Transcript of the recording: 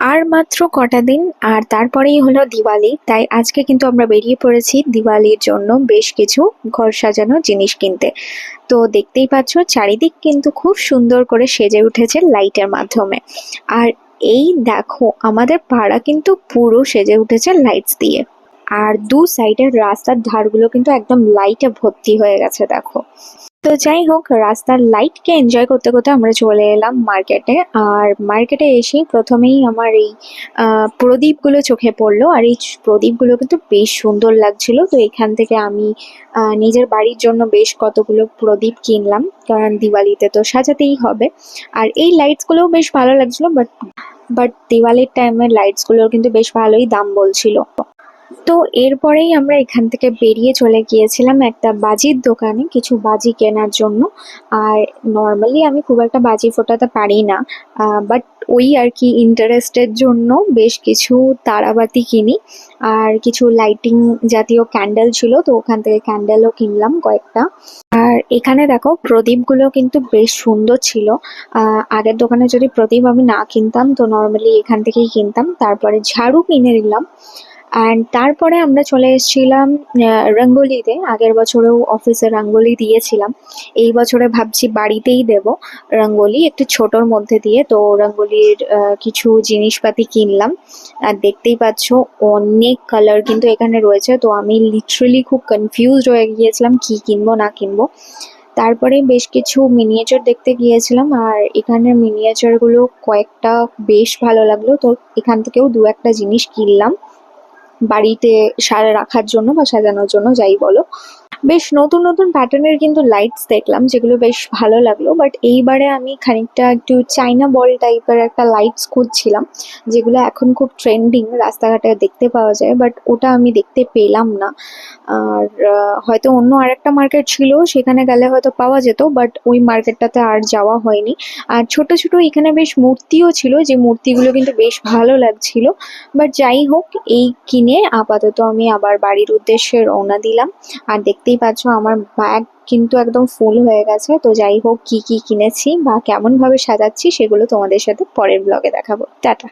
আর মাত্র কটা দিন আর তারপরেই হলো দিওয়ালি, তাই আজকে কিন্তু আমরা বেরিয়ে পড়েছি দিওয়ালির জন্য বেশ কিছু ঘর সাজানোর জিনিস কিনতে। তো দেখতেই পাচ্ছ চারিদিক কিন্তু খুব সুন্দর করে সেজে উঠেছে লাইটের মাধ্যমে। আর এই দেখো আমাদের পাড়া কিন্তু পুরো সেজে উঠেছে লাইটস দিয়ে। আর দু সাইডের রাস্তার ধারগুলো কিন্তু একদম লাইটে ভর্তি হয়ে গেছে দেখো। তো যাই হোক, রাস্তার লাইটকে এনজয় করতে করতে আমরা চলে এলাম মার্কেটে। আর মার্কেটে এসেই প্রথমেই আমার এই প্রদীপগুলো চোখে পড়লো। আর এই প্রদীপগুলো কিন্তু বেশ সুন্দর লাগছিল। তো এখান থেকে আমি নিজের বাড়ির জন্য বেশ কতগুলো প্রদীপ কিনলাম, কারণ দিওয়ালিতে তো সাজাতেই হবে। আর এই লাইটসগুলোও বেশ ভালো লাগছিল, বাট দিওয়ালির টাইমের লাইটসগুলোর কিন্তু বেশ ভালোই দাম বলছিল। তো এরপরেই আমরা এখান থেকে বেরিয়ে চলে গিয়েছিলাম একটা বাজির দোকানে কিছু বাজি কেনার জন্য। আর নর্মালি আমি খুব একটা বাজি ফোটাতে পারি না, বাট ওই আর কি ইন্টারেস্টের জন্য বেশ কিছু তারাবাতি কিনি। আর কিছু লাইটিং জাতীয় ক্যান্ডেল ছিল, তো ওখান থেকে ক্যান্ডেলও কিনলাম কয়েকটা। আর এখানে দেখো প্রদীপগুলো কিন্তু বেশ সুন্দর ছিল। আগের দোকানে যদি প্রদীপ আমি না কিনতাম তো নর্মালি এখান থেকেই কিনতাম। তারপরে ঝাড়ু কিনে নিলাম। অ্যান্ড তারপরে আমরা চলে এসেছিলাম রঙ্গোলিতে। আগের বছরেও অফিসে রঙ্গোলি দিয়েছিলাম, এই বছরে ভাবছি বাড়িতেই দেব রঙ্গোলি, একটু ছোটোর মধ্যে দিয়ে। তো রঙ্গোলির কিছু জিনিসপাতি কিনলাম। আর দেখতেই পাচ্ছ অনেক কালার কিন্তু এখানে রয়েছে, তো আমি লিটারালি খুব কনফিউজড হয়ে গিয়েছিলাম কি কিনবো না কিনবো। তারপরে বেশ কিছু মিনিয়েচার দেখতে গিয়েছিলাম, আর এখানের মিনিয়েচারগুলো কয়েকটা বেশ ভালো লাগলো, তো এখান থেকেও দু একটা জিনিস কিনলাম বাড়িতে রাখার জন্য বা সাজানোর জন্য যাই বলো। বেশ নতুন নতুন প্যাটার্নের কিন্তু লাইটস দেখলাম, যেগুলো বেশ ভালো লাগলো। বাট এইবারে আমি খানিকটা একটু চাইনা বল টাইপের একটা লাইটস খুঁজছিলাম, যেগুলো এখন খুব ট্রেন্ডিং, রাস্তাঘাটে দেখতে পাওয়া যায়, বাট ওটা আমি দেখতে পেলাম না। আর হয়তো অন্য আরেকটা মার্কেট ছিল, সেখানে গেলে হয়তো পাওয়া যেত, বাট ওই মার্কেটটাতে আর যাওয়া হয়নি। আর ছোট ছোট এখানে বেশ মূর্তিও ছিল, যে মূর্তিগুলো কিন্তু বেশ ভালো লাগছিল। বাট যাই হোক, এই কিনে আপাতত আমি আবার বাড়ির উদ্দেশ্যে রওনা দিলাম। আর দেখতেই পাচ্ছ আমার ব্যাগ কিন্তু একদম ফুল হয়ে গেছে। তো যাই হোক, কি কি কিনেছি বা কেমন ভাবে সাজাচ্ছি সেগুলো তোমাদের সাথে পরের ব্লগে দেখাবো। টাটা।